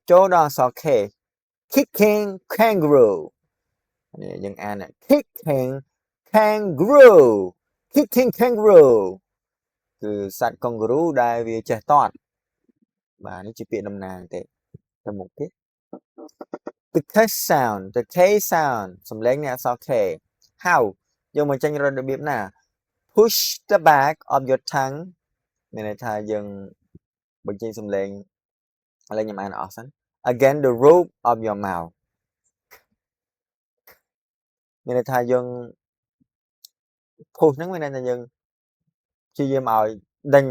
chỗ đó so K kicking kangaroo này dân Anh này kicking kangaroo kicking kangaroo គឺសត្វ kangaroo ដែលវាចេះតតបាទនេះជាពាក្យតំណាងទេទៅមុខទៀត the K sound the K sound សំឡេងនៃអក្សរ K how យកមកចេញរករបៀបណា push the back of your tongue មានន័យថាយើងបញ្ចេញសំឡេងឥឡូវខ្ញុំអានអស់សិន against the roof of your mouth មានន័យថាយើង push ហ្នឹងមានន័យថាយើងព្យាយាមឲ្យដេញ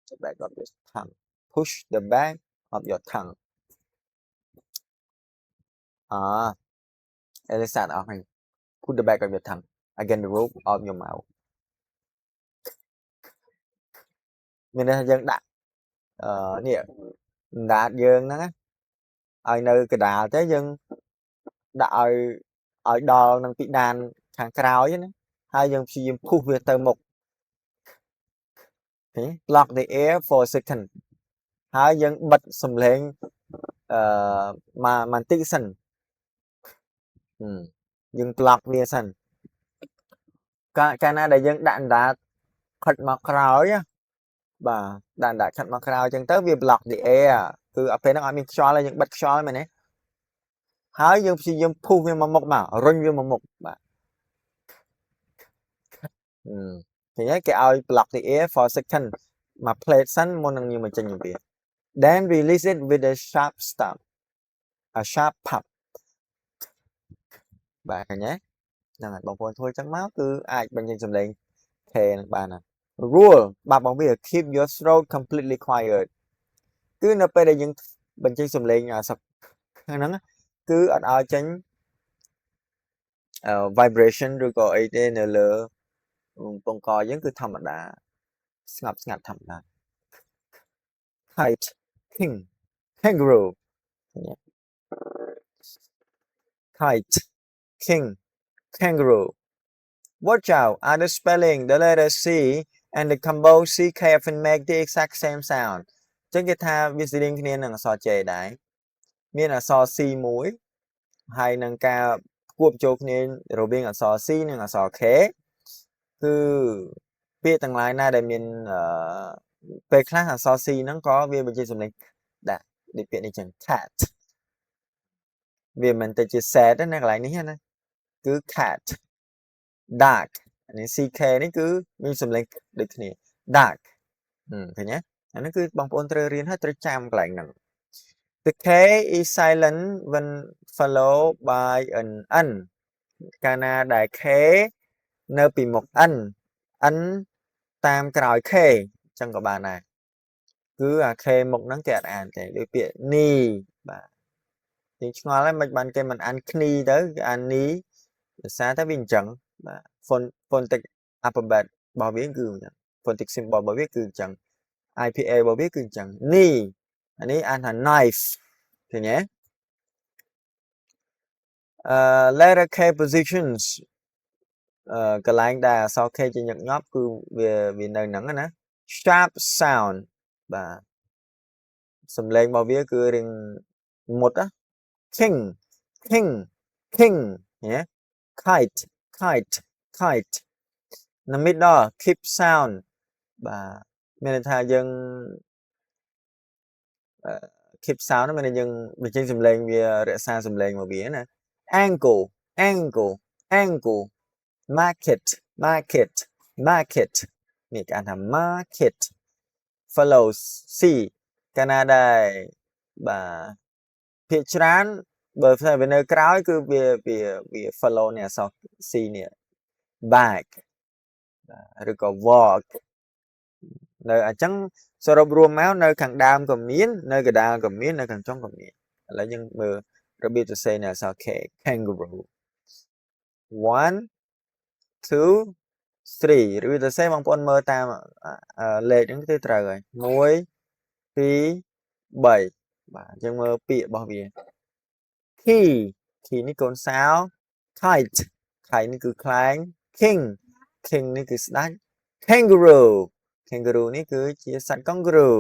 the back of your tongue push the back of your tongue Elisa អស់ហើយ put the back of your tongue against the roof of your mouth មានន័យថាយើងដាក់នេះដាតយើងហ្នឹងឲ្យនៅកដាលទៅយើងដាក់ឲ្យដល់នឹងពីដានខាងក្រោយណាហើយយើងព្យាយាមពុះវាទៅមុខ block the air for a second ហើយយើងបិទសំឡេងបន្តិចសិនយើង block វាសិនកាលណាដែលយើងដាក់អណ្ដាតខិតមកក្រោយបាទដាក់ខិតមកក្រោយអញ្ចឹងទៅវា block the air គឺដល់ពេលហ្នឹងអត់មានខ្យល់ហើយយើងបិទខ្យល់មែនទេហើយយើងព្យាយាមពុះវាមកមុខមករុញវាមកមុខបាទឃើញទេគេឲ្យ block the air for a second មក plate សិនមុននឹងយើងបញ្ចេញវា then release it with a sharp stop a sharp pop បាទឃើញទេហ្នឹងហើយបងប្អូនធ្វើចឹងមកគឺអាចបញ្ចេញសំឡេង K នឹងបានណា rule បាត់របស់វា keep your throat completely quiet គឺនៅពេលដែលយើងបញ្ចេញសំឡេងហ្នឹងគឺអត់ឲ្យចេញvibration ឬក៏អីទេនៅលើពងកយើងគឺធម្មតាស្ងប់ស្ងាត់ធម្មតា kite king kangaroo kite king kangaroo watch out other spelling the letter C and the combo CK often make the exact same sound ចឹងគេថាវាស្រៀងគ្នានឹងអក្សរ J ដែរមានអក្សរ C មួយហើយនឹងការគួបចូលគ្នារវាងអក្សរ C និងអក្សរ K គឺពាក្យទាំងឡាយណាដែលមានពេលខ្លះអក្សរ C ហ្នឹងក៏វាបញ្ចេញសំឡេងដាក់ដូចពាក្យនេះចឹង cat វាមិនទៅជា sad ទេណាកន្លែងនេះណាគឺ cat dark នេះ CK នេះគឺមានសំឡេងដូចគ្នា dark ឃើញទេអានេះគឺបងប្អូនត្រូវរៀនហើយត្រូវចាំកន្លែងហ្នឹង the K is silent when followed by an N កាលណាដែល K នៅពីមុខ N តាមក្រោយ K ចឹងក៏បានដែរគឺអា K មុខហ្នឹងគេអត់អានទេដូចពាក្យ ni បាទយើងឆ្ងល់ហើយមិនបានគេមិនអានគ្នាទៅគេអាន ni ភាសាតែវាអញ្ចឹងបាទ phonetic alphabet របស់វាគឺអញ្ចឹង phonetic symbol របស់វាគឺអញ្ចឹង IPA របស់វាគឺអញ្ចឹង ni អានេះអានថា knife ឃើញទេletter K positions កន្លែងដែលអក្សរ K ជាញឹកញាប់គឺវានៅហ្នឹងណា sharp sound បាទសំឡេងរបស់វាគឺរៀងមុតណា king king king ណា kite kite kite នៅ middle keep sound បាទមានន័យថាយើងkeep sound ហ្នឹងមានន័យយើងបញ្ចេញសំឡេងវារក្សាសំឡេងរបស់វាណា ankle ankle ankle market market market នេះគេអានថា market follows C កាលណាដែរបាទភាគច្រើនបើវានៅក្រោយគឺវា follow នេះអក្សរ C នេះ back ឬក៏ walk នៅអញ្ចឹងសរុបរួមមកនៅខាងដើមក៏មាននៅកណ្ដាលក៏មាននៅខាងចុងក៏មានឥឡូវយើងមើលរបៀបសរសេរនៃអក្សរ K kangaroo 1 2 3របៀបសរសេរបងប្អូនមើលតាមលេខហ្នឹងគឺត្រូវហើយ1 2 3បាទយើងមើលពាក្យរបស់វា key key នេះកូនសោ kite kite នេះគឺខ្លែង king king នេះគឺស្ដេច kangaroo kangaroo នេះគឺជាសត្វ kangaroo